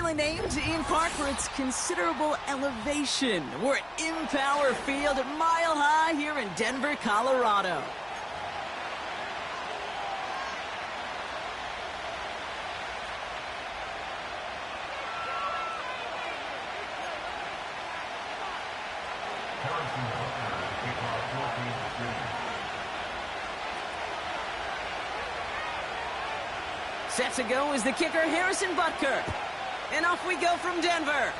aptly named in part for its considerable elevation. We're at Empower Field, Mile High here in Denver, Colorado. Set to go is the kicker, Harrison Butker. And off we go from Denver.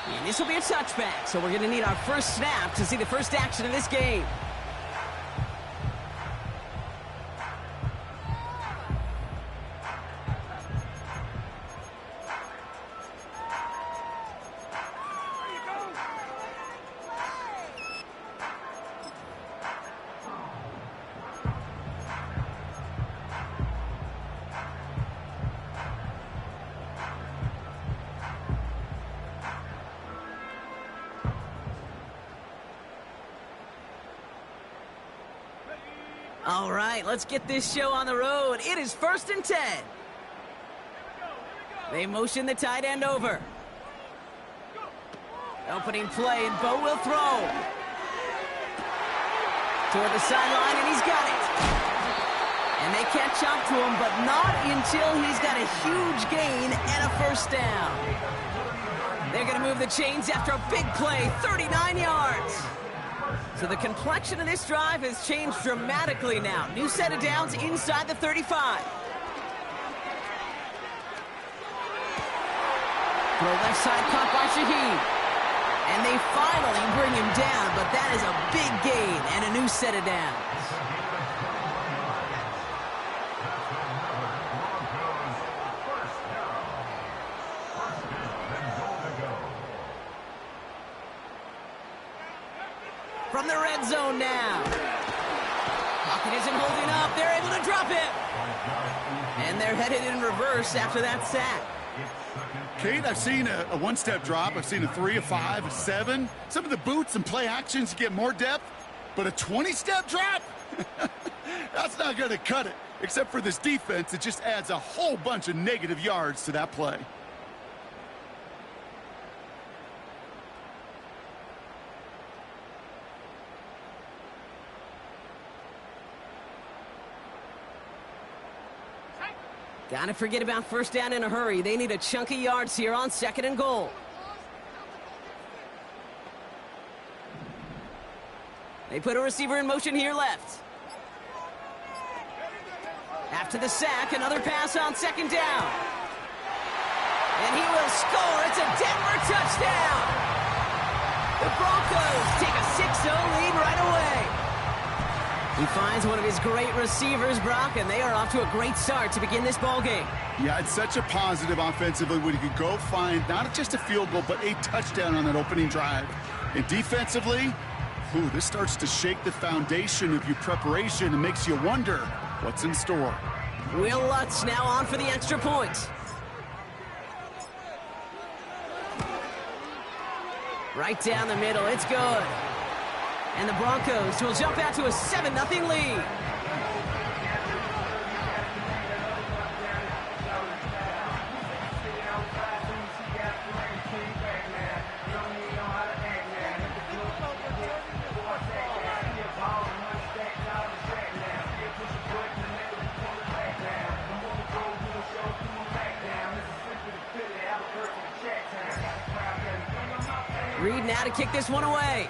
And this will be a touchback, so we're going to need our first snap to see the first action of this game. All right, let's get this show on the road. It is 1st and 10. They motion the tight end over. Opening play, and Bo will throw. Toward the sideline, and he's got it. And they catch up to him, but not until he's got a huge gain and a first down. They're going to move the chains after a big play, 39 yards. So the complexion of this drive has changed dramatically now. New set of downs inside the 35. Throw left side caught by Shaheed. And they finally bring him down, but that is a big gain and a new set of downs. From the red zone now. Pocket isn't holding up. They're able to drop it. And they're headed in reverse after that sack. Kate, I've seen a one-step drop. I've seen a 3, a 5, a 7. Some of the boots and play actions get more depth. But a 20-step drop? That's not going to cut it. Except for this defense, it just adds a whole bunch of negative yards to that play. Gotta forget about first down in a hurry. They need a chunk of yards here on 2nd and goal. They put a receiver in motion here left. After the sack, another pass on 2nd down. And he will score. It's a Denver touchdown. The Broncos take a 6-0 lead right away. He finds one of his great receivers, Brock, and they are off to a great start to begin this ball game. Yeah, it's such a positive offensively when you can go find not just a field goal, but a touchdown on that opening drive. And defensively, this starts to shake the foundation of your preparation and makes you wonder what's in store. Will Lutz now on for the extra point. Right down the middle, it's good. And the Broncos will jump out to a 7-0 lead. Reed now to kick this one away.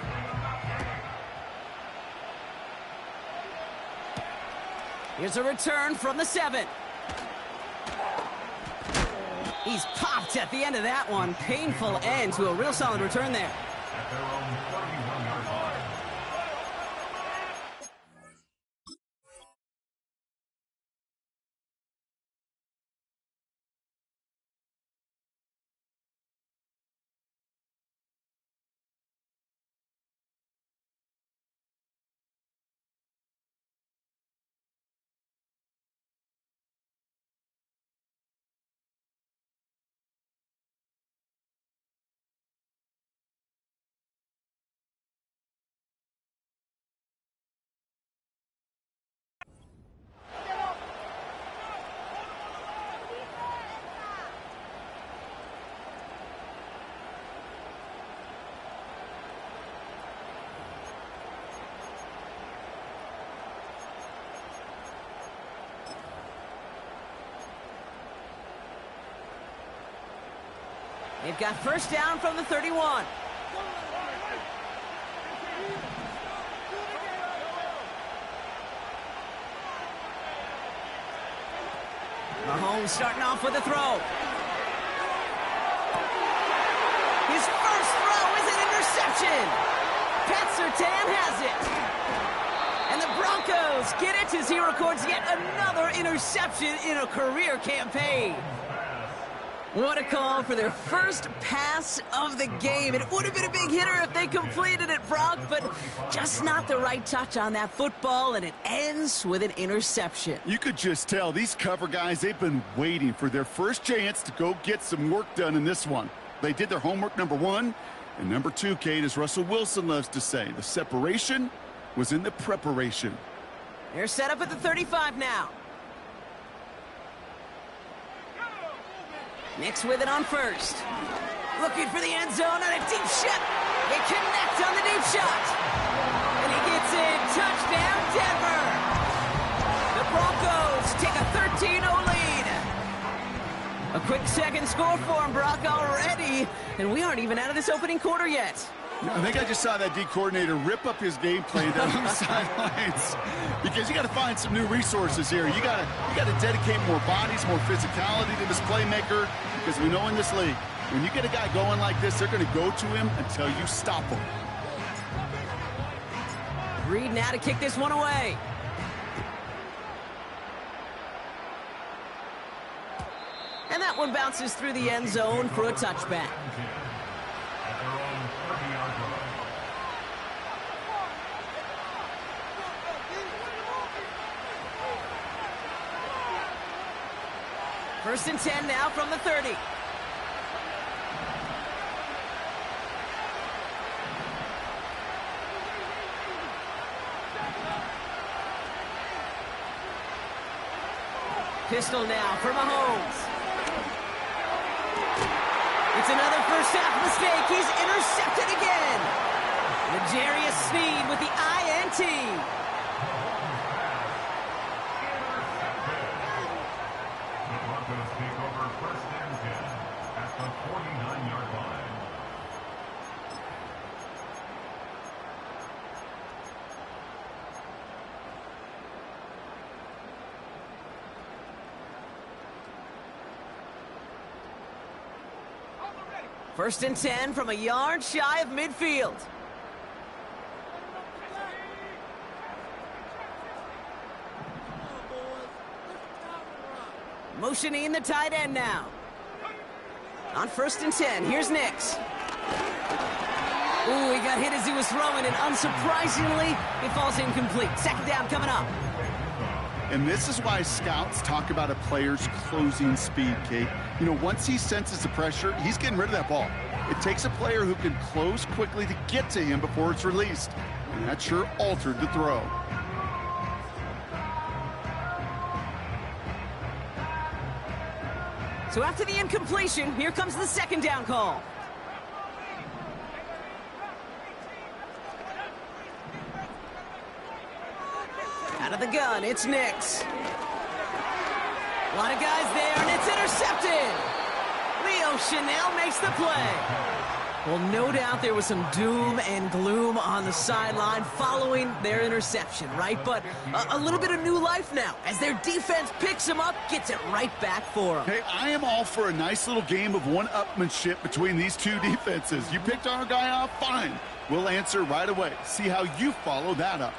Here's a return from the 7. He's popped at the end of that one. Painful end to a real solid return there. They've got first down from the 31. Mahomes starting off with a throw. His first throw is an interception. Pat Surtain has it. And the Broncos get it as he records yet another interception in a career campaign. What a call for their first pass of the game. It would have been a big hitter if they completed it, Brock, but just not the right touch on that football, and it ends with an interception. You could just tell these cover guys, they've been waiting for their first chance to go get some work done in this one. They did their homework, number one. And number two, Kate, as Russell Wilson loves to say, the separation was in the preparation. They're set up at the 35 now. Nix with it on first. Looking for the end zone on a deep shot. They connect on the deep shot. And he gets it. Touchdown, Denver. The Broncos take a 13-0 lead. A quick second score for him, Brock, already. And we aren't even out of this opening quarter yet. I think I just saw that D coordinator rip up his game plan down on the sidelines, because you got to find some new resources here. You got to dedicate more bodies, more physicality to this playmaker, because we know in this league, when you get a guy going like this, they're going to go to him until you stop him. Reed now to kick this one away. And that one bounces through the end zone for a touchback. First and 10 now from the 30. Pistol now for Mahomes. It's another first half mistake. He's intercepted again. L'Jarius Sneed with the INT. First and 10 from a yard shy of midfield. Motioning the tight end now. On first and 10, here's Nix. Ooh, he got hit as he was throwing, and unsurprisingly, it falls incomplete. Second down coming up. And this is why scouts talk about a player's closing speed, Kate. You know, once he senses the pressure, he's getting rid of that ball. It takes a player who can close quickly to get to him before it's released. And that sure altered the throw. So after the incompletion, here comes the second down call. Out of the gun, it's Nix. A lot of guys there, and it's intercepted. Leo Chanel makes the play. Well, no doubt there was some doom and gloom on the sideline following their interception, right? But a little bit of new life now as their defense picks them up, gets it right back for them. Hey, I am all for a nice little game of one-upmanship between these two defenses. You picked our guy off, fine. We'll answer right away. See how you follow that up.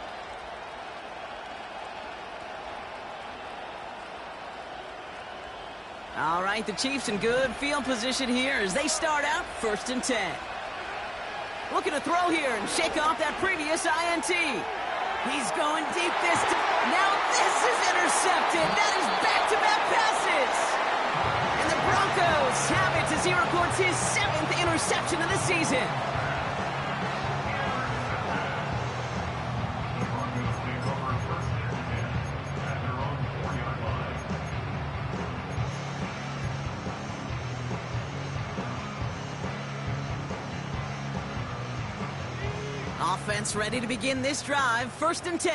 All right, the Chiefs in good field position here as they start out first and 10. Looking to throw here and shake off that previous INT. He's going deep this time. Now this is intercepted. That is back-to-back passes. And the Broncos have it as he records his 7th interception of the season. Offense ready to begin this drive. First and 10.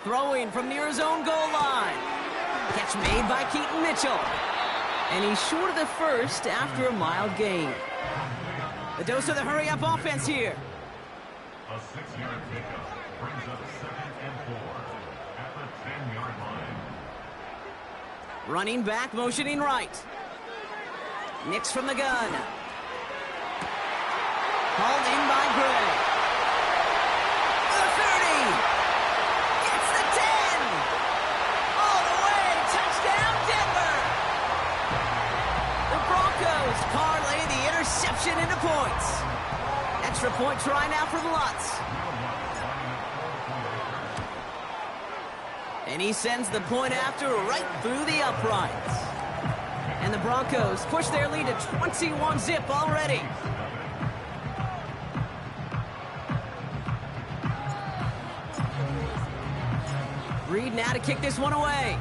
Throwing from near his own goal line. Catch made by Keaton Mitchell. And he's short of the first after a mild gain. The dose of the hurry-up offense here. A 6-yard pickup brings up 2nd and 4 at the 10-yard line. Running back, motioning right. Nix from the gun. Hauled in by Gray. The 30. Gets the 10. All the way. Touchdown, Denver. The Broncos parlay the interception into points. Extra point try now for the Lutz. And he sends the point after right through the uprights. And the Broncos push their lead to 21-zip already. Reed now to kick this one away.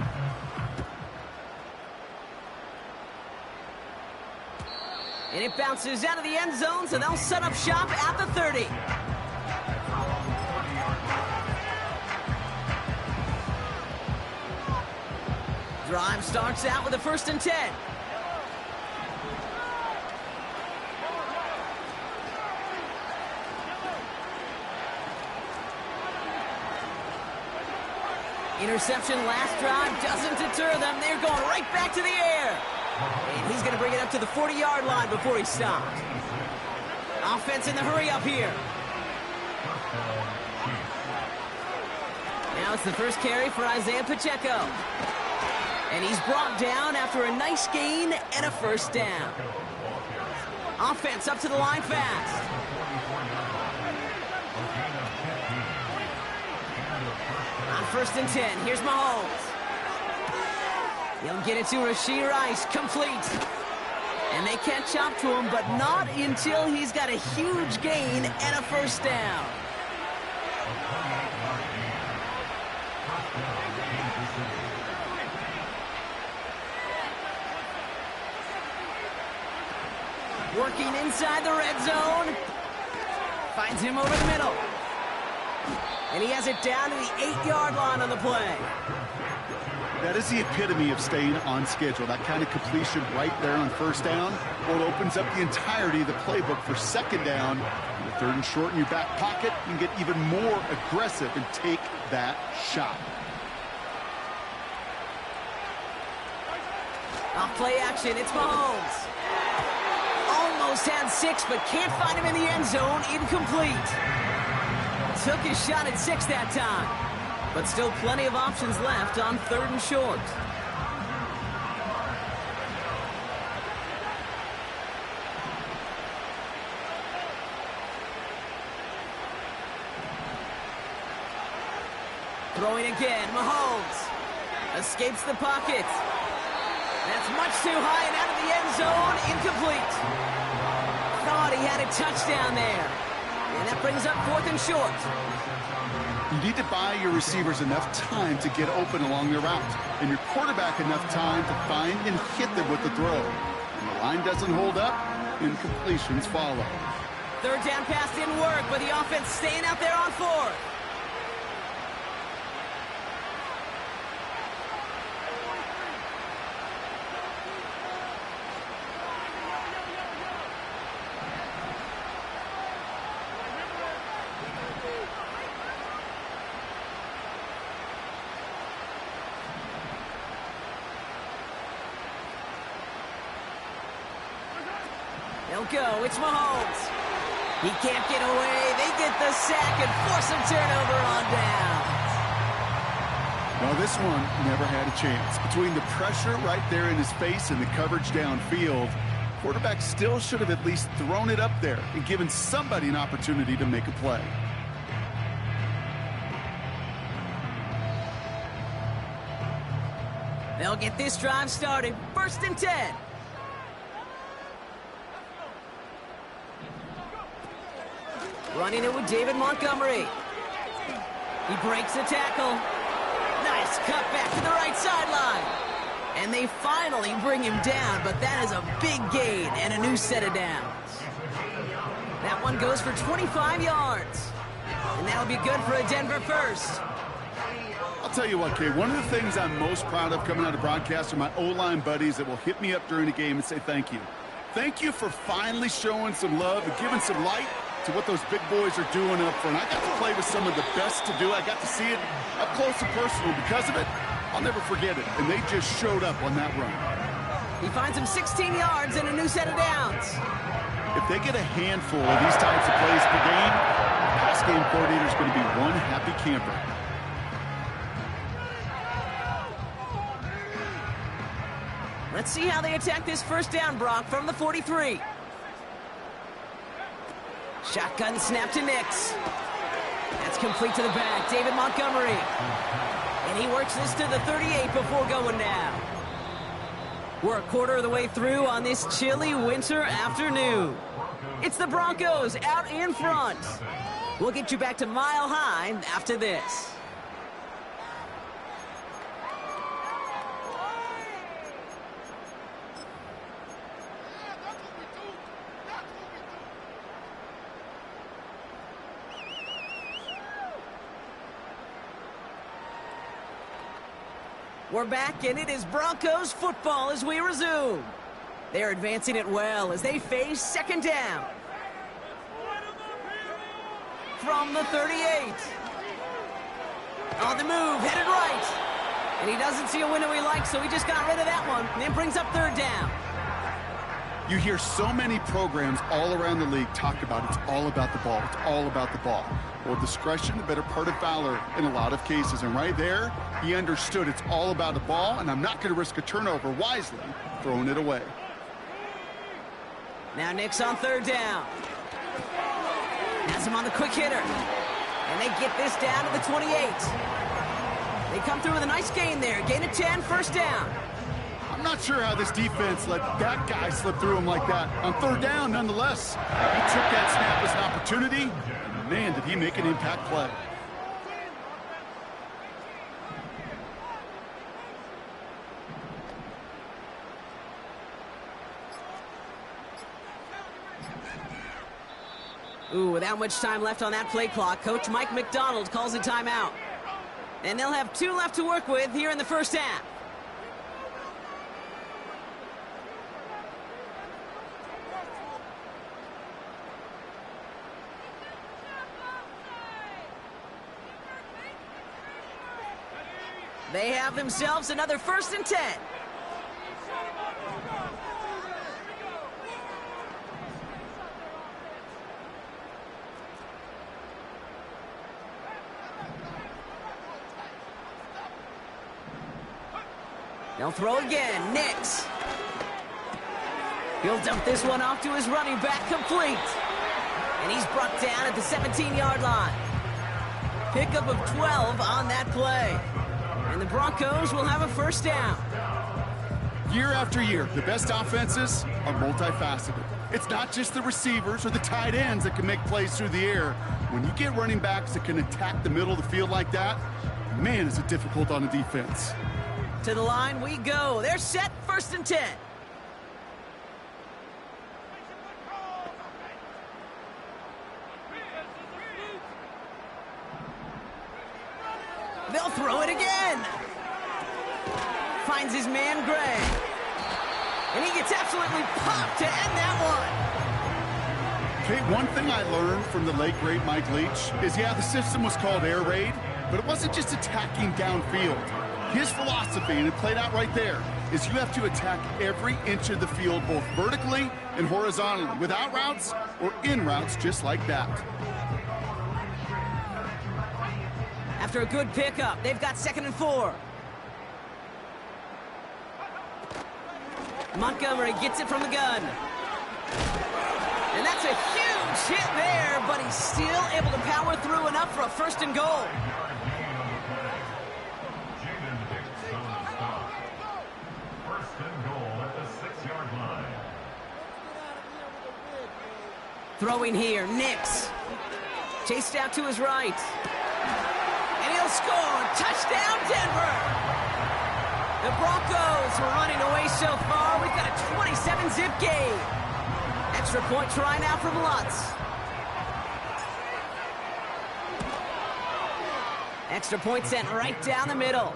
And it bounces out of the end zone, so they'll set up shop at the 30. Drive starts out with a 1st and 10. Interception last drive doesn't deter them. They're going right back to the air. And he's going to bring it up to the 40-yard line before he stopped. Offense in the hurry-up here. Now it's the first carry for Isaiah Pacheco. And he's brought down after a nice gain and a 1st down. Offense up to the line fast. On 1st and 10, here's Mahomes. He'll get it to Rashee Rice, complete. And they catch up to him, but not until he's got a huge gain and a 1st down. Working inside the red zone. Finds him over the middle. And he has it down to the 8-yard line on the play. That is the epitome of staying on schedule. That kind of completion right there on 1st down. Well, it opens up the entirety of the playbook for 2nd down. The 3rd and short in your back pocket. You can get even more aggressive and take that shot. Off play action, it's Mahomes. Almost had 6, but can't find him in the end zone. Incomplete. Took his shot at 6 that time. But still plenty of options left on 3rd and short. Throwing again, Mahomes. Escapes the pocket. That's much too high and out of the end zone. Incomplete. Thought he had a touchdown there. And that brings up 4th and short. You need to buy your receivers enough time to get open along their route, and your quarterback enough time to find and hit them with the throw. When the line doesn't hold up, incompletions follow. 3rd down pass didn't work, but the offense staying out there on 4th. They'll go. It's Mahomes. He can't get away. They get the sack and force a turnover on down. Well, this one never had a chance. Between the pressure right there in his face and the coverage downfield, quarterback still should have at least thrown it up there and given somebody an opportunity to make a play. They'll get this drive started. 1st and 10. Running it with David Montgomery. He breaks the tackle. Nice cut back to the right sideline. And they finally bring him down, but that is a big gain and a new set of downs. That one goes for 25 yards. And that'll be good for a Denver 1st. I'll tell you what, Kay, one of the things I'm most proud of coming out of broadcast are my O-line buddies that will hit me up during a game and say thank you. Thank you for finally showing some love and giving some light to what those big boys are doing up front. I got to play with some of the best to do. I got to see it up close and personal. Because of it, I'll never forget it. And they just showed up on that run. He finds him 16 yards and a new set of downs. If they get a handful of these types of plays per game, the pass game coordinator is going to be one happy camper. Let's see how they attack this first down, Brock, from the 43. Shotgun snap to Nix. That's complete to the back, David Montgomery. And he works this to the 38 before going down. We're a quarter of the way through on this chilly winter afternoon. It's the Broncos out in front. We'll get you back to Mile High after this. We're back, and it is Broncos football as we resume. They're advancing it well as they face second down. From the 38. On the move, headed right. And he doesn't see a window he likes, so he just got rid of that one. And then brings up third down. You hear so many programs all around the league talk about it's all about the ball. It's all about the ball. Well, discretion, the better part of valor in a lot of cases. And right there, he understood it's all about the ball, and I'm not going to risk a turnover wisely, throwing it away. Now Nix on third down. Has him on the quick hitter. And they get this down to the 28. They come through with a nice gain there. Gain of 10, first down. I'm not sure how this defense let that guy slip through him like that. On third down, nonetheless, he took that snap as an opportunity. And man, did he make an impact play. Ooh, without much time left on that play clock, Coach Mike McDonald calls a timeout. And they'll have 2 left to work with here in the first half. They have themselves another 1st and 10. They'll throw again. Nix. He'll dump this one off to his running back, complete. And he's brought down at the 17-yard line. Pickup of 12 on that play. And the Broncos will have a first down. Year after year, the best offenses are multifaceted. It's not just the receivers or the tight ends that can make plays through the air. When you get running backs that can attack the middle of the field like that, man, is it difficult on a defense. To the line we go. They're set, 1st and 10. They'll throw it again. Finds his man, Gray. And he gets absolutely popped to end that one. Okay, one thing I learned from the late, great Mike Leach is, yeah, the system was called air raid, but it wasn't just attacking downfield. His philosophy, and it played out right there, is you have to attack every inch of the field, both vertically and horizontally, without routes or in routes just like that. After a good pickup, they've got 2nd and 4. Montgomery gets it from the gun. And that's a huge hit there, but he's still able to power through enough for a 1st and goal. Throwing here, Nix. Chased out to his right. And he'll score. Touchdown, Denver. The Broncos were running away so far. We've got a 27-zip game. Extra point try now from Lutz. Extra point sent right down the middle.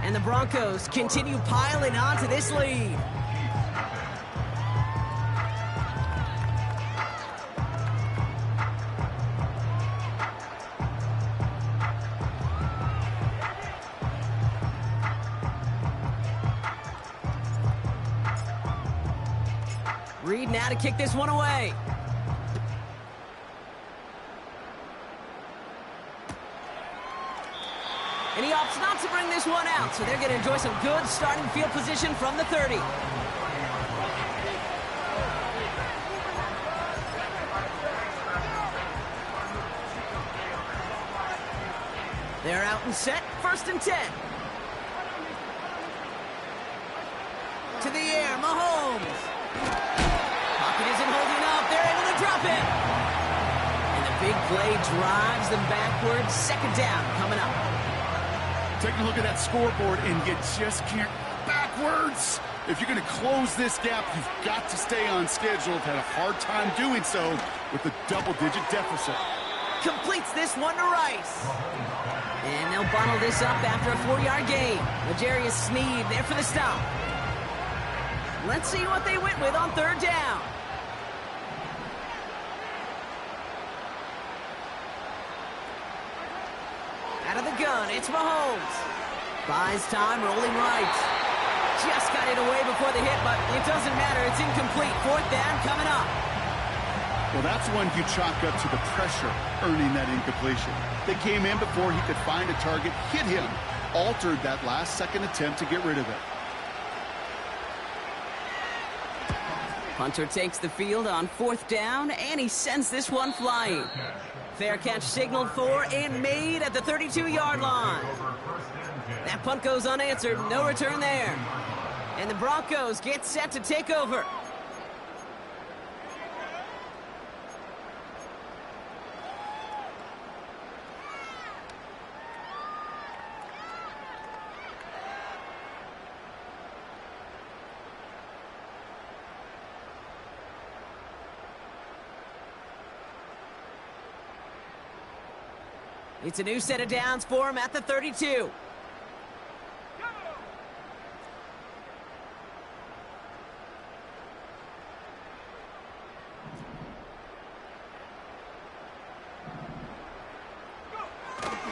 And the Broncos continue piling on to this lead. Reed now to kick this one away. And he opts not to bring this one out, so they're going to enjoy some good starting field position from the 30. They're out and set, 1st and 10. To the air, Mahomes. Pocket isn't holding up, they're able to drop it. And the big play drives them backwards, 2nd down coming up. Taking a look at that scoreboard, and you just can't backwards. If you're going to close this gap, you've got to stay on schedule. Had a hard time doing so with a double-digit deficit. Completes this one to Rice. And they'll bundle this up after a 4-yard gain. L'Jarius Sneed there for the stop. Let's see what they went with on 3rd down. Out of the gun, it's Mahomes. Buys time, rolling right. Just got it away before the hit, but it doesn't matter. It's incomplete. 4th down coming up. Well, that's one you chalk up to the pressure earning that incompletion. They came in before he could find a target, hit him, altered that last-second attempt to get rid of it. Punter takes the field on 4th down, and he sends this one flying. Fair catch signaled for and made at the 32-yard line. That punt goes unanswered. No return there. And the Broncos get set to take over. It's a new set of downs for him at the 32.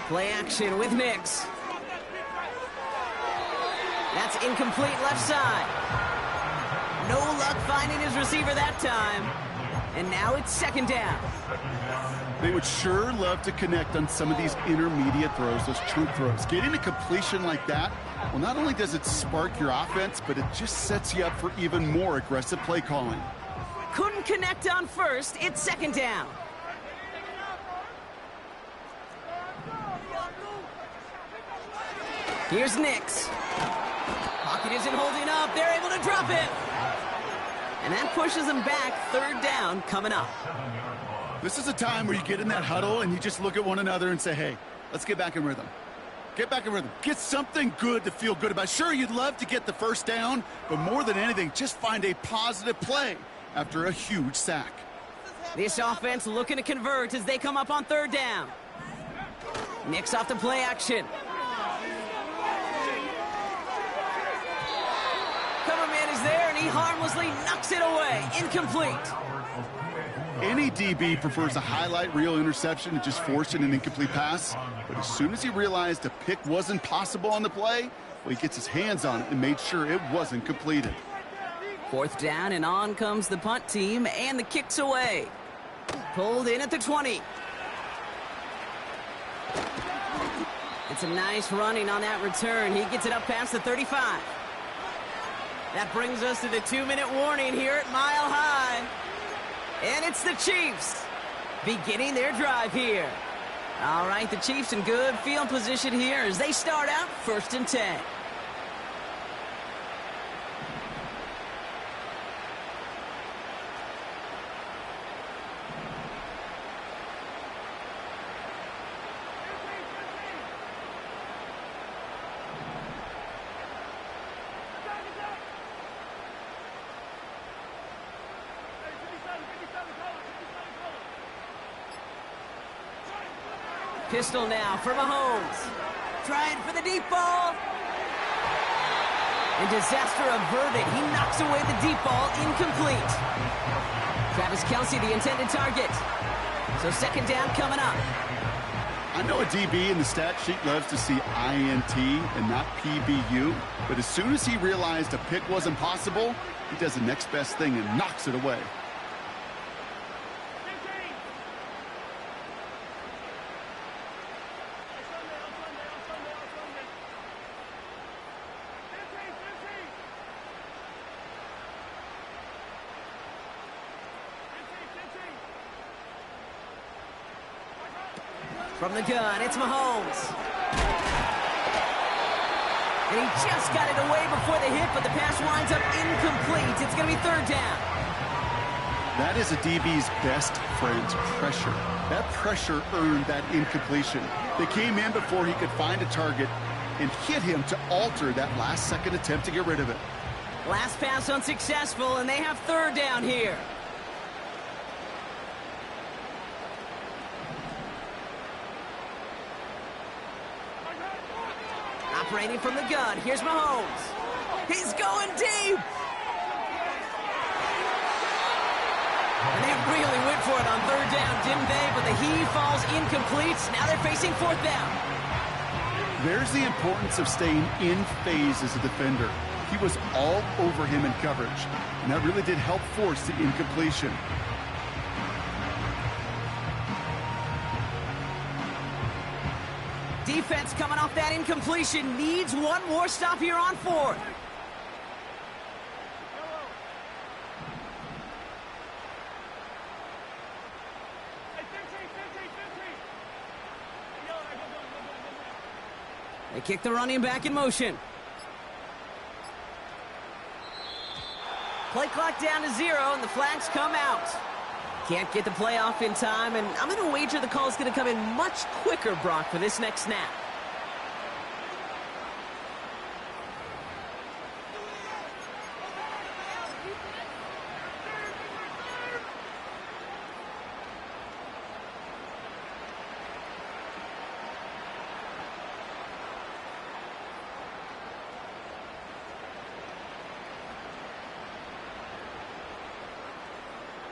Play action with Nix. That's incomplete left side. No luck finding his receiver that time. And now it's 2nd down. They would sure love to connect on some of these intermediate throws, those true throws. Getting a completion like that, well, not only does it spark your offense, but it just sets you up for even more aggressive play calling. Couldn't connect on 1st. It's 2nd down. Here's Nix. Pocket isn't holding up. They're able to drop it. And that pushes them back. 3rd down coming up. This is a time where you get in that huddle and you just look at one another and say, hey, let's get back in rhythm. Get back in rhythm. Get something good to feel good about. Sure, you'd love to get the 1st down, but more than anything, just find a positive play after a huge sack. This offense looking to convert as they come up on 3rd down. Nix off the play action. Cover man is there, and he harmlessly knocks it away. Incomplete. Any DB prefers a highlight reel interception to just forcing an incomplete pass. But as soon as he realized a pick wasn't possible on the play, well, he gets his hands on it and made sure it wasn't completed. 4th down, and on comes the punt team, and the kick's away. Pulled in at the 20. It's a nice running on that return. He gets it up past the 35. That brings us to the 2-minute warning here at Mile High. And it's the Chiefs beginning their drive here. All right, the Chiefs in good field position here as they start out 1st and 10. Pistol now for Mahomes. Trying for the deep ball. And disaster averted. He knocks away the deep ball, incomplete. Travis Kelce, the intended target. So second down coming up. I know a DB in the stat sheet loves to see INT and not PBU, but as soon as he realized a pick wasn't possible, he does the next best thing and knocks it away. From the gun, it's Mahomes. And he just got it away before the hit, but the pass winds up incomplete. It's going to be third down. That is a DB's best friend, pressure. That pressure earned that incompletion. They came in before he could find a target and hit him to alter that last-second attempt to get rid of it. Last pass unsuccessful, and they have third down here. Operating from the gun, here's Mahomes. He's going deep! And they really went for it on third down, didn't they? But the heave falls incomplete. Now they're facing fourth down. There's the importance of staying in phase as a defender. He was all over him in coverage, and that really did help force the incompletion. Defense coming off that incompletion needs one more stop here on fourth. They kick the running back in motion. Play clock down to 0, and the flags come out. Can't get the play off in time, and I'm going to wager the call is going to come in much quicker, Brock, for this next snap.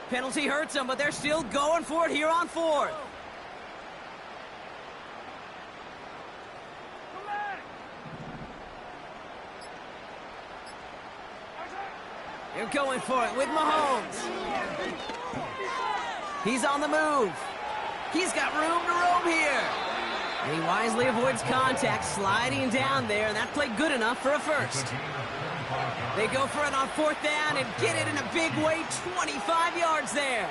Penalty hurts them, but they're still going for it here on fourth. They're going for it with Mahomes. He's on the move. He's got room to roam here. And he wisely avoids contact, sliding down there, and that played good enough for a first. They go for it on fourth down and get it in a big way, 25 yards there.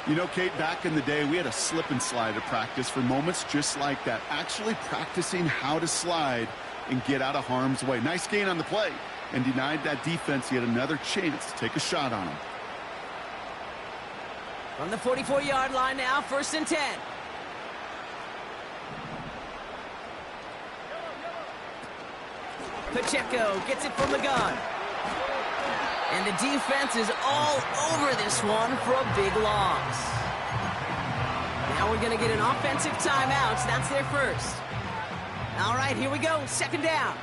You know, Kate, back in the day, we had a slip and slide at practice for moments just like that. Actually practicing how to slide and get out of harm's way. Nice gain on the play, and denied that defense yet another chance to take a shot on him. From the 44-yard line now, 1st and 10. Pacheco gets it from the gun. And the defense is all over this one for a big loss. Now we're going to get an offensive timeout. That's their first. All right, here we go. Second down.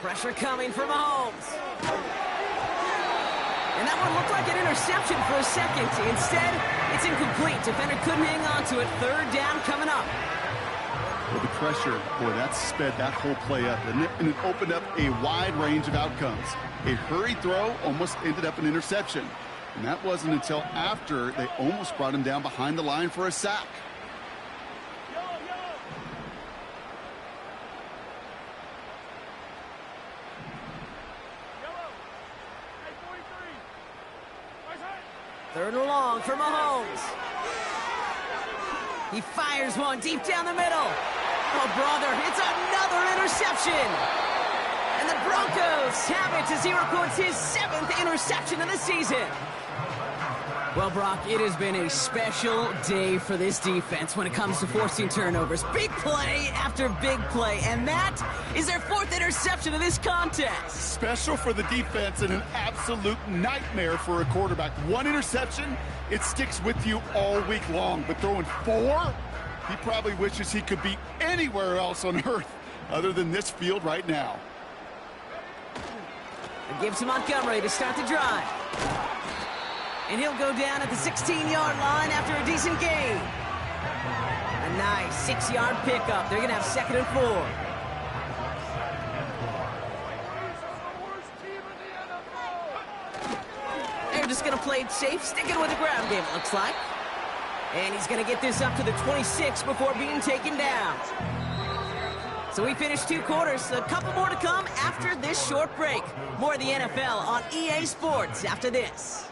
Pressure coming from Mahomes. And that one looked like an interception for a second. Instead, it's incomplete. Defender couldn't hang on to it. Third down coming up. With the pressure, boy, that sped that whole play up, and it opened up a wide range of outcomes. A hurried throw almost ended up an interception. And that wasn't until after they almost brought him down behind the line for a sack. Third and long for Mahomes. He fires one deep down the middle. Oh, brother, it's another interception. And the Broncos have it as he records his 7th interception of the season. Well, Brock, it has been a special day for this defense when it comes to forcing turnovers. Big play after big play, and that is their 4th interception of this contest. Special for the defense and an absolute nightmare for a quarterback. 1 interception, it sticks with you all week long, but throwing 4, he probably wishes he could be anywhere else on earth other than this field right now. It gives to Montgomery to start the drive. And he'll go down at the 16-yard line after a decent gain. A nice 6-yard pickup. They're going to have 2nd and 4. They're just going to play it safe, sticking with the ground game, it looks like. And he's going to get this up to the 26 before being taken down. So we finished 2 quarters. A couple more to come after this short break. More of the NFL on EA Sports after this.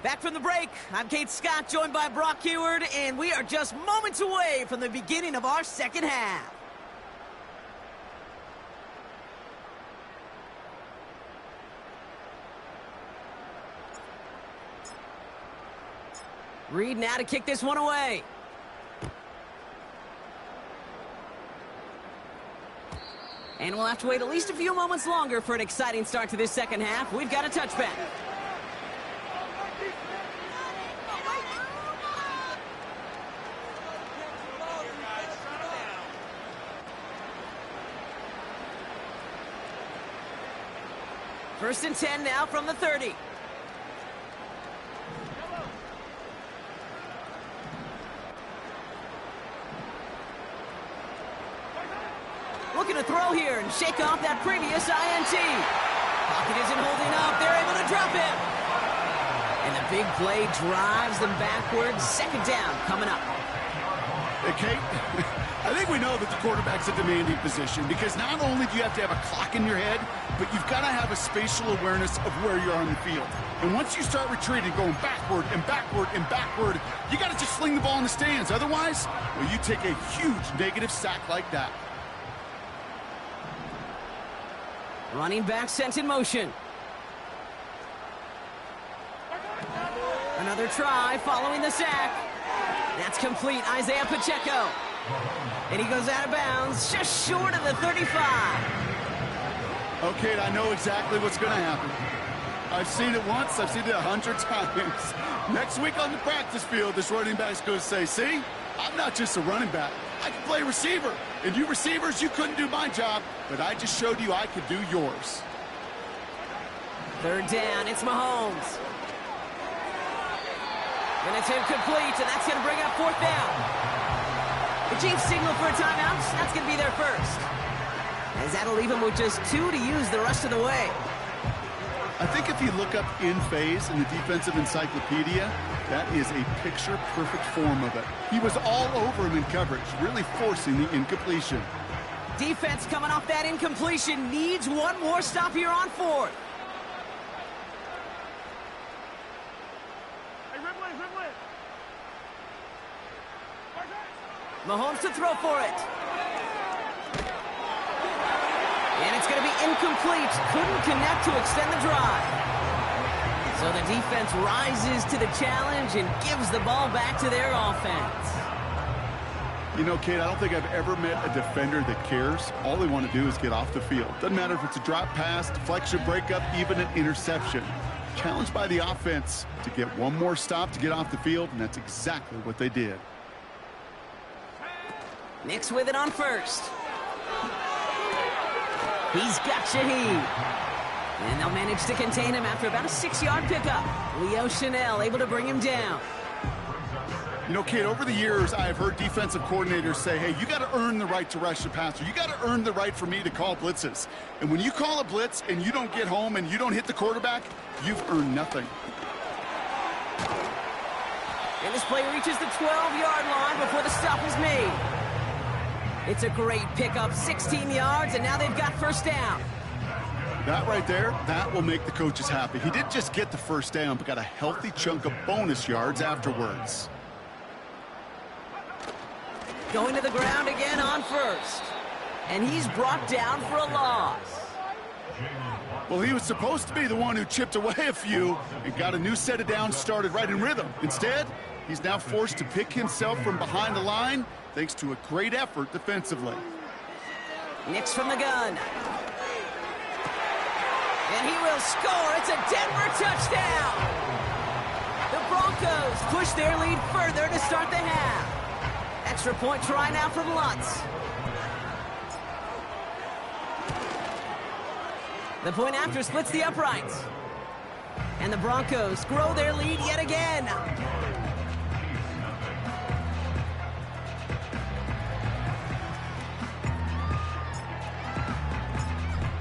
Back from the break, I'm Kate Scott, joined by Brock Heward, and we are just moments away from the beginning of our second half. Reed now to kick this one away. And we'll have to wait at least a few moments longer for an exciting start to this second half. We've got a touchback. First and 10 now from the 30. Looking to throw here and shake off that previous INT. Pocket isn't holding up. They're able to drop him. And the big play drives them backwards. 2nd down coming up. Hey, Kate, I think we know that the quarterback's a demanding position because not only do you have to have a clock in your head, but you've got to have a spatial awareness of where you are on the field. And once you start retreating, going backward and backward and backward, you got to just sling the ball in the stands. Otherwise, well, you take a huge negative sack like that. Running back sent in motion. Another try following the sack. That's complete. Isaiah Pacheco. And he goes out of bounds just short of the 35. Okay, I know exactly what's going to happen. I've seen it once. I've seen it 100 times. Next week on the practice field, this running back's going to say, see, I'm not just a running back. I can play receiver. And you receivers, you couldn't do my job, but I just showed you I could do yours. 3rd down, it's Mahomes. And it's incomplete, and that's going to bring up 4th down. The Chiefs signal for a timeout. That's going to be their first. As that'll leave him with just 2 to use the rest of the way. I think if you look up in phase in the defensive encyclopedia, that is a picture-perfect form of it. He was all over him in coverage, really forcing the incompletion. Defense coming off that incompletion needs one more stop here on 4th. Mahomes to throw for it. And it's going to be incomplete. Couldn't connect to extend the drive. So the defense rises to the challenge and gives the ball back to their offense. You know, Kate, I don't think I've ever met a defender that cares. All they want to do is get off the field. Doesn't matter if it's a drop pass, deflection, breakup, even an interception. Challenged by the offense to get one more stop to get off the field, and that's exactly what they did. Nix with it on 1st. He's got Shaheed. And they'll manage to contain him after about a 6-yard pickup. Leo Chanel able to bring him down. You know, Kate, over the years, I've heard defensive coordinators say, hey, you got to earn the right to rush the passer. You got to earn the right for me to call blitzes. And when you call a blitz and you don't get home and you don't hit the quarterback, you've earned nothing. And this play reaches the 12-yard line before the stop is made. It's a great pickup, 16 yards, and now they've got 1st down. That right there, that will make the coaches happy. He didn't just get the first down, but got a healthy chunk of bonus yards afterwards. Going to the ground again on first. And he's brought down for a loss. Well, he was supposed to be the one who chipped away a few and got a new set of downs started right in rhythm. Instead, he's now forced to pick himself from behind the line thanks to a great effort defensively. Nix from the gun. And he will score. It's a Denver touchdown. The Broncos push their lead further to start the half. Extra point try now from Lutz. The point after splits the uprights. And the Broncos grow their lead yet again.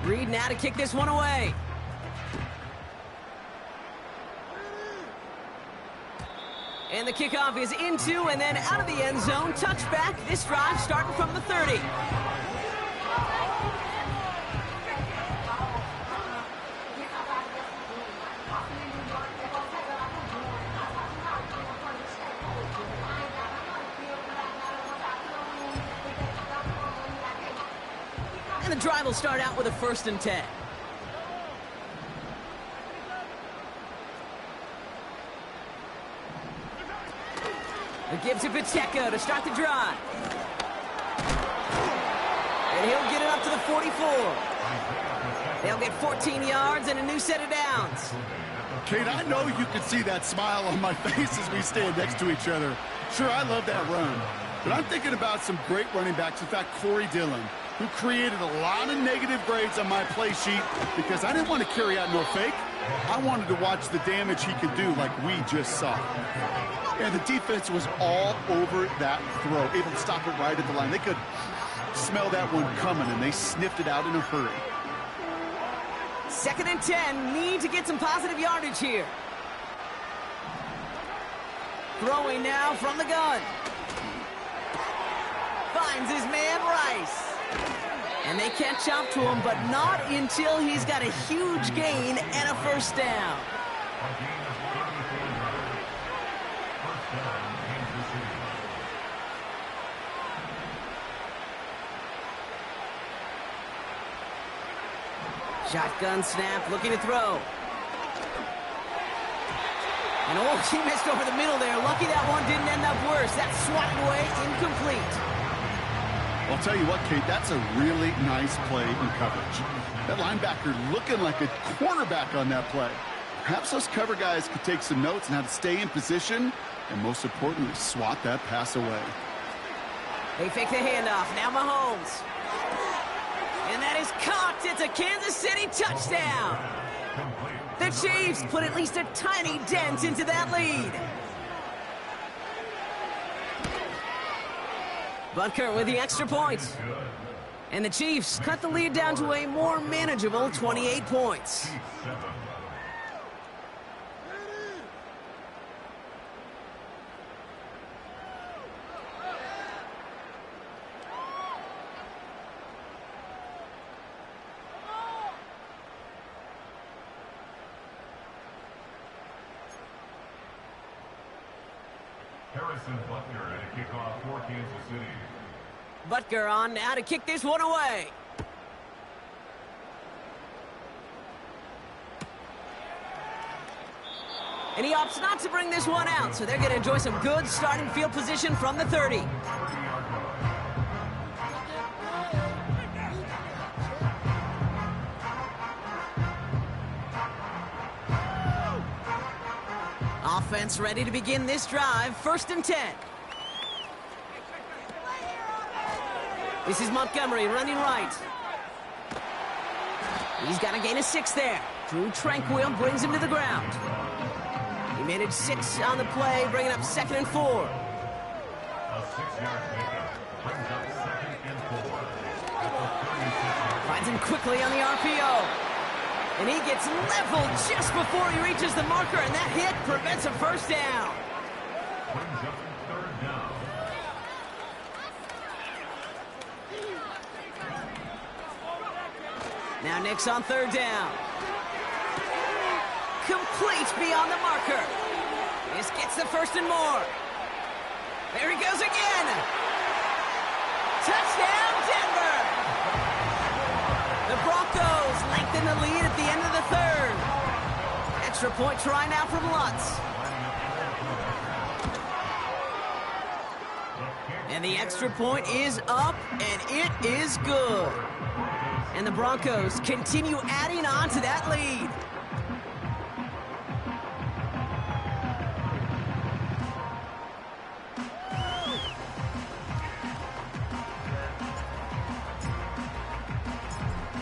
Reed now to kick this one away. And the kickoff is into and then out of the end zone. Touchback. This drive starting from the 30. And the drive will start out with a 1st and 10. It gives it Pacheco to start the drive. And he'll get it up to the 44. They'll get 14 yards and a new set of downs. Kate, I know you can see that smile on my face as we stand next to each other. Sure, I love that run. But I'm thinking about some great running backs. In fact, Corey Dillon, who created a lot of negative grades on my play sheet because I didn't want to carry out no fake. I wanted to watch the damage he could do like we just saw. And the defense was all over that throw, able to stop it right at the line. They could smell that one coming, and they sniffed it out in a hurry. 2nd and 10, need to get some positive yardage here. Throwing now from the gun. Finds his man Rice. And they catch up to him, but not until he's got a huge gain and a 1st down. Shotgun snap, looking to throw. And oh, he missed over the middle there. Lucky that one didn't end up worse. That's swatted away, incomplete. I'll tell you what, Kate, that's a really nice play in coverage. That linebacker looking like a quarterback on that play. Perhaps those cover guys could take some notes on how to stay in position and, most importantly, swat that pass away. They fake the handoff. Now Mahomes. And that is caught. It's a Kansas City touchdown. The Chiefs put at least a tiny dent into that lead. Butker with the extra point. And the Chiefs cut the lead down to a more manageable 28 points. Butker at a kickoff for Kansas City. Butker on now to kick this one away. And he opts not to bring this one out, so they're going to enjoy some good starting field position from the 30. Offense ready to begin this drive. 1st and 10. This is Montgomery running right. He's got a gain of 6 there. Drew Tranquil brings him to the ground. He managed 6 on the play, bringing up 2nd and 4. A 6-yard pickup brings up 2nd and 4. Finds him quickly on the RPO. And he gets leveled just before he reaches the marker, and that hit prevents a 1st down. Brings up 3rd down. Now Nick's on third down. Complete beyond the marker. This gets the first and more. There he goes again. Touchdown, Denver. The Broncos lengthen the lead at the end of the third. Extra point try now from Lutz. And the extra point is up, and it is good. And the Broncos continue adding on to that lead.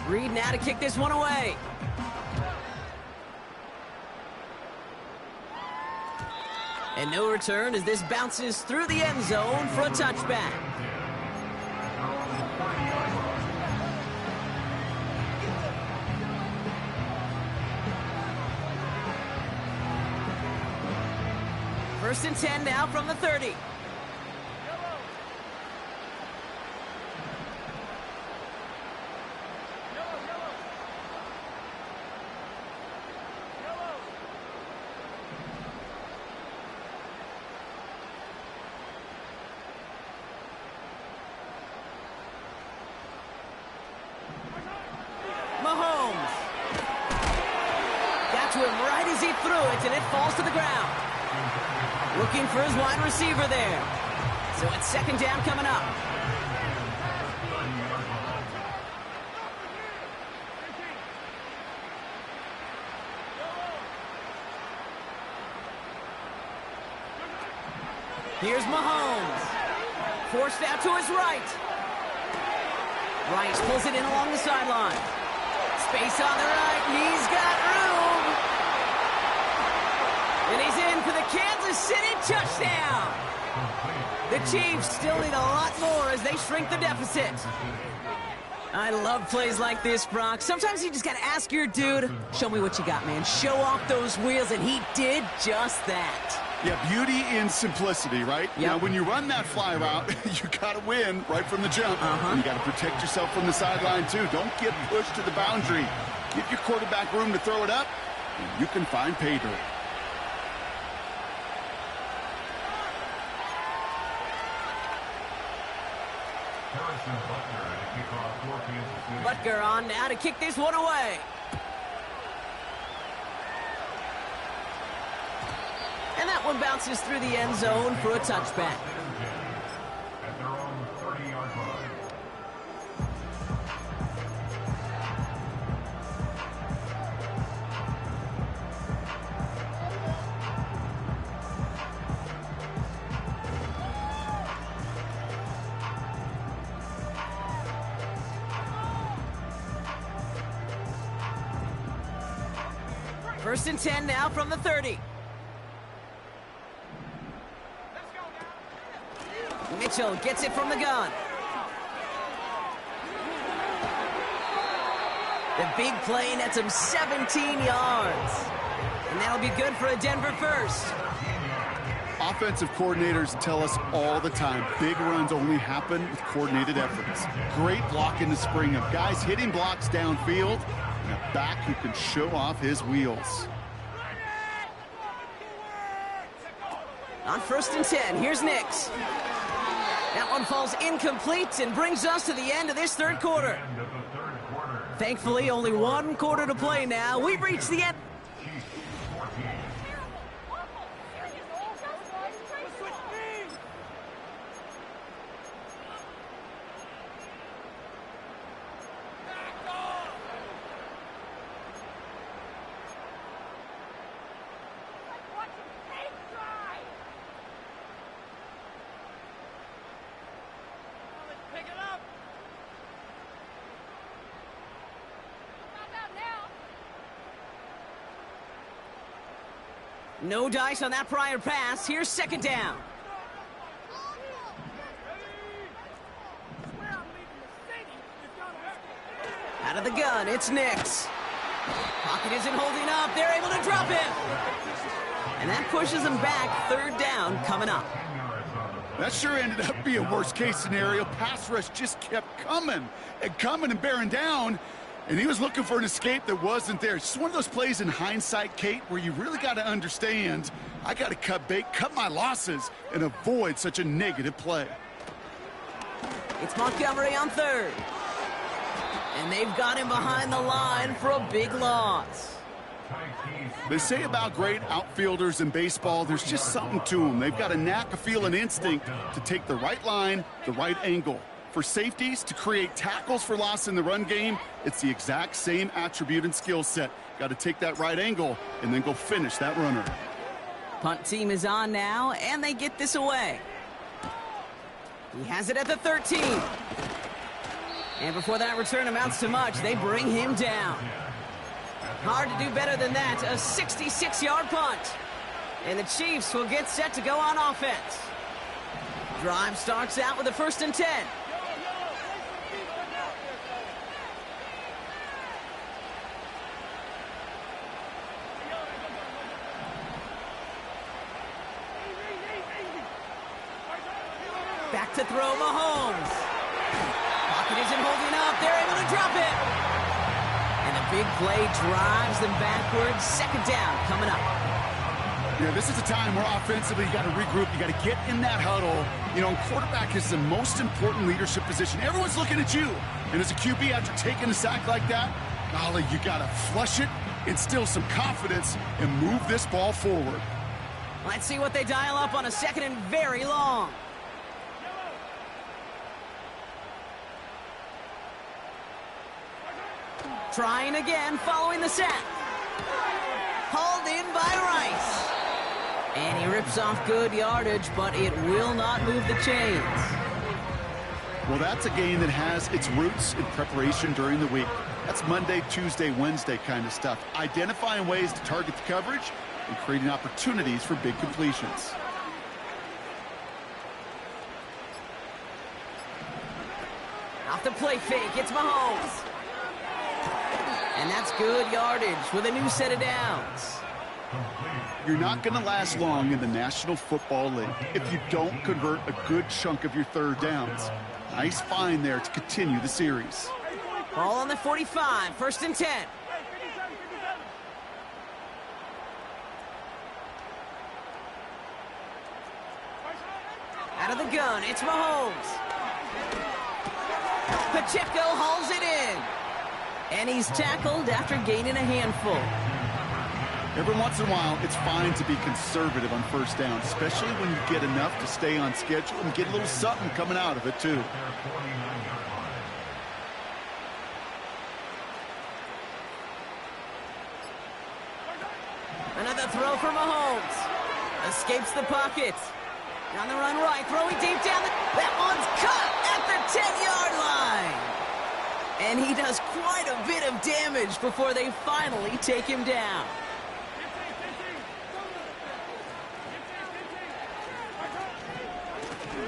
Reed now to kick this one away. And no return as this bounces through the end zone for a touchback. First and 10 now from the 30. To him right as he threw it, and it falls to the ground. Looking for his wide receiver there. So it's second down coming up. Here's Mahomes. Forced out to his right. Rice pulls it in along the sideline. Space on the right, and he's got room. And he's in for the Kansas City touchdown. The Chiefs still need a lot more as they shrink the deficit. I love plays like this, Brock. Sometimes you just got to ask your dude, show me what you got, man. Show off those wheels, and he did just that. Yeah, beauty in simplicity, right? Yep. Now, when you run that fly route, you got to win right from the jump. And you got to protect yourself from the sideline, too. Don't get pushed to the boundary. Give your quarterback room to throw it up, and you can find pay dirt. Butker on now to kick this one away. And that one bounces through the end zone for a touchback. At their own 30-yard line. First and 10 now from the 30. Mitchell gets it from the gun. The big play nets him 17 yards. And that'll be good for a Denver first. Offensive coordinators tell us all the time, big runs only happen with coordinated efforts. Great block in the spring of guys hitting blocks downfield, and a back who can show off his wheels. On first and 10, here's Nix. That one falls incomplete and brings us to the end of this third quarter. Thankfully, only one quarter to play now. We've reached the end. No dice on that prior pass. Here's second down. Out of the gun, it's Nix. Pocket isn't holding up. They're able to drop him. And that pushes them back. Third down coming up. That sure ended up being a worst-case scenario. Pass rush just kept coming and coming and bearing down. And he was looking for an escape that wasn't there. It's just one of those plays in hindsight, Kate, where you really got to understand, I got to cut bait, cut my losses, and avoid such a negative play. It's Montgomery on third. And they've got him behind the line for a big loss. They say about great outfielders in baseball, there's just something to them. They've got a knack, a feel, an instinct to take the right line, the right angle. For safeties, to create tackles for loss in the run game, it's the exact same attribute and skill set. Got to take that right angle and then go finish that runner. Punt team is on now, and they get this away. He has it at the 13. And before that return amounts to much, they bring him down. Hard to do better than that, a 66-yard punt. And the Chiefs will get set to go on offense. Drive starts out with a 1st and 10. Back to throw, Mahomes. Pocket isn't holding up. They're able to drop it. And a big play drives them backwards. 2nd down coming up. Yeah, this is a time where offensively you got to regroup. You got to get in that huddle. You know, quarterback is the most important leadership position. Everyone's looking at you. And as a QB, after taking a sack like that, golly, you got to flush it, instill some confidence, and move this ball forward. Let's see what they dial up on a 2nd and very long. Trying again, following the sack. Hauled in by Rice. And he rips off good yardage, but it will not move the chains. Well, that's a game that has its roots in preparation during the week. That's Monday, Tuesday, Wednesday kind of stuff. Identifying ways to target the coverage and creating opportunities for big completions. Off the play fake, it's Mahomes. And that's good yardage with a new set of downs. You're not going to last long in the National Football League if you don't convert a good chunk of your 3rd downs. Nice find there to continue the series. Ball on the 45, 1st and 10. Out of the gun, it's Mahomes. Pacheco hauls it in. And he's tackled after gaining a handful. Every once in a while, it's fine to be conservative on 1st down, especially when you get enough to stay on schedule and get a little something coming out of it, too. Another throw for Mahomes. Escapes the pocket. On the run right, throwing deep down. That one's cut at the 10-yard line. And he does quite a bit of damage before they finally take him down.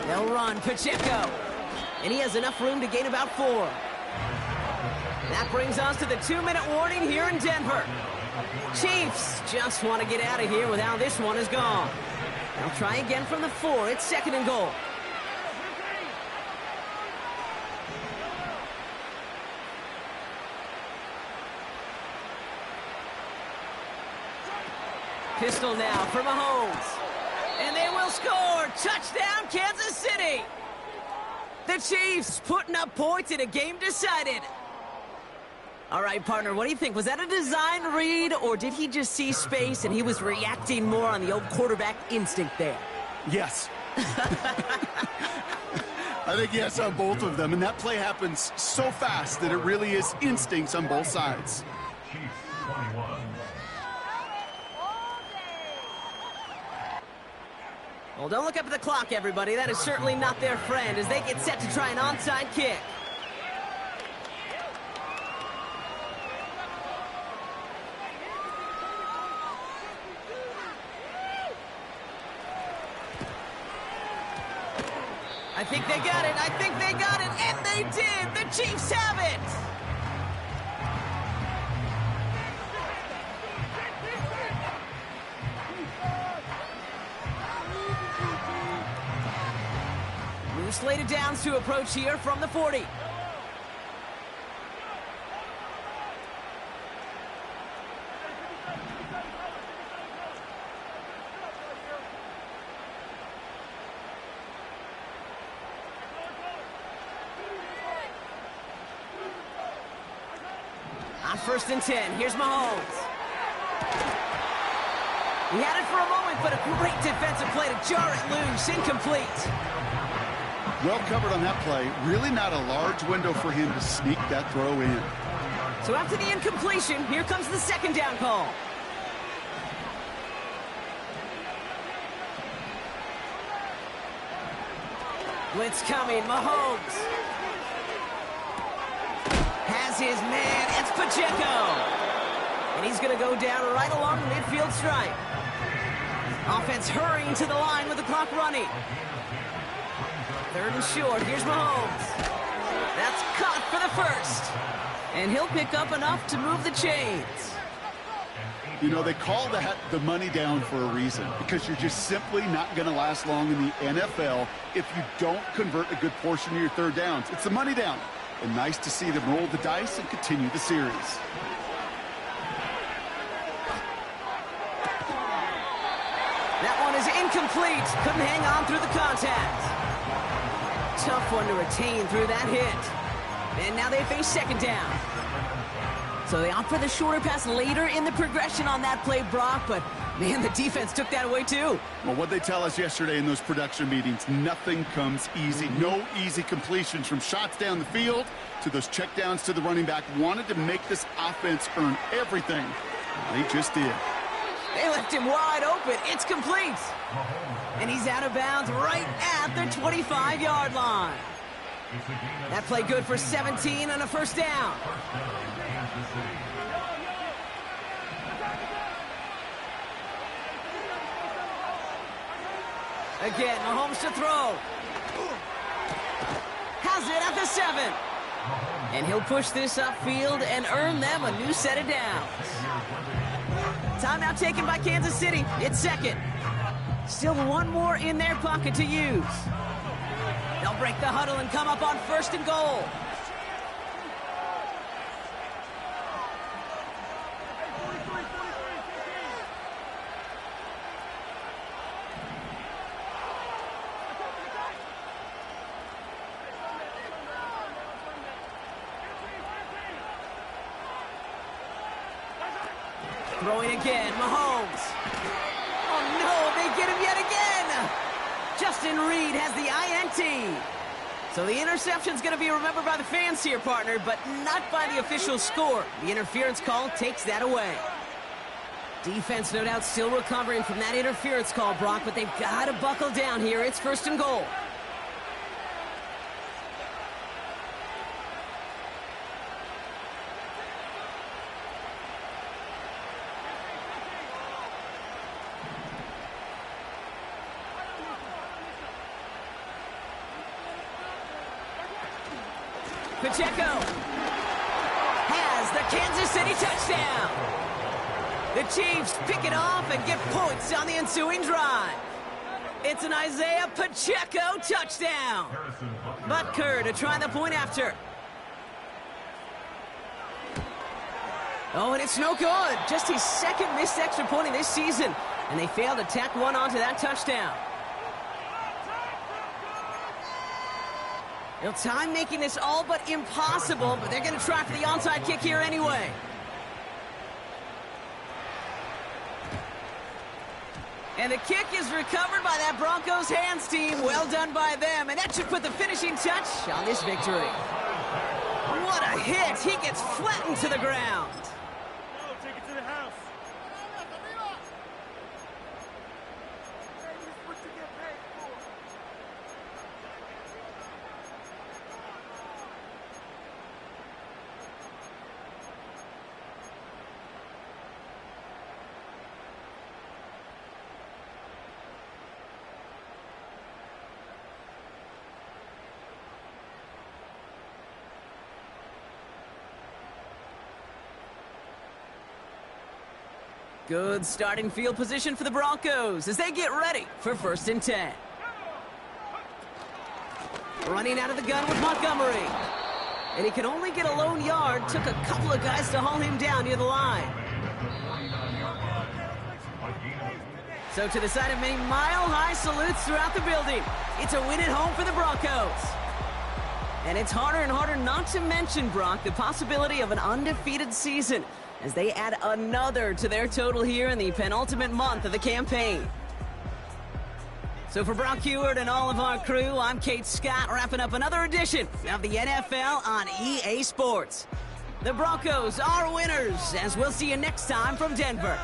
They'll run Pacheco. And he has enough room to gain about 4. That brings us to the 2-minute warning here in Denver. Chiefs just want to get out of here with how this one is gone. They'll try again from the 4. It's 2nd and goal. Pistol now for Mahomes. And they will score. Touchdown, Kansas City. The Chiefs putting up points in a game decided. All right, partner, what do you think? Was that a design read, or did he just see space and he was reacting more on the old quarterback instinct there? Yes. I think yes on both of them, and that play happens so fast that it really is instincts on both sides. Chiefs 21. Well, don't look up at the clock, everybody. That is certainly not their friend as they get set to try an onside kick. I think they got it. I think they got it. And they did. The Chiefs have it. New slated downs to approach here from the 40. first and 10. Here's Mahomes. He had it for a moment, but a great defensive play to jar it loose. Incomplete. Well covered on that play. Really not a large window for him to sneak that throw in. So after the incompletion, here comes the second down call. Blitz coming, Mahomes. Has his man, it's Pacheco. And he's going to go down right along the midfield stripe. Offense hurrying to the line with the clock running. Third and short, here's Mahomes. That's caught for the first. And he'll pick up enough to move the chains. You know, they call that the money down for a reason, because you're just simply not going to last long in the NFL if you don't convert a good portion of your third downs. It's the money down. And nice to see them roll the dice and continue the series. That one is incomplete. Couldn't hang on through the contact. Tough one to retain through that hit. And now they face second down. So they opt for the shorter pass later in the progression on that play, Brock, but man, the defense took that away too. Well, what they tell us yesterday in those production meetings, nothing comes easy. No easy completions from shots down the field to those checkdowns to the running back. Wanted to make this offense earn everything. They just did. They left him wide open. It's complete. And he's out of bounds right at the 25-yard line. That play good for 17 and a first down. Again, Mahomes to throw. Has it at the 7. And he'll push this upfield and earn them a new set of downs. Timeout taken by Kansas City. It's second. Still one more in their pocket to use. They'll break the huddle and come up on first and goal. Throwing again, Mahomes. Oh no, they get him yet again. Justin Reed has the INT. So the interception's going to be remembered by the fans here, partner, but not by the official score. The interference call takes that away. Defense, no doubt, still recovering from that interference call, Brock, but they've got to buckle down here. It's first and goal. Pacheco has the Kansas City touchdown. The Chiefs pick it off and get points on the ensuing drive. It's an Isaiah Pacheco touchdown. Butker to try the point after. Oh, and it's no good. Just his second missed extra point of this season. And they failed to tack one onto that touchdown. You know, time making this all but impossible, but they're going to try for the onside kick here anyway. And the kick is recovered by that Broncos hands team. Well done by them, and that should put the finishing touch on this victory. What a hit! He gets flattened to the ground. Take it to the house. Good starting field position for the Broncos as they get ready for first and 10. Running out of the gun with Montgomery. And he could only get a lone yard. Took a couple of guys to haul him down near the line. So to the side of many mile-high salutes throughout the building. It's a win at home for the Broncos. And it's harder and harder not to mention, Brock, the possibility of an undefeated season as they add another to their total here in the penultimate month of the campaign. So for Brock Heward and all of our crew, I'm Kate Scott, wrapping up another edition of the NFL on EA Sports. The Broncos are winners, as we'll see you next time from Denver.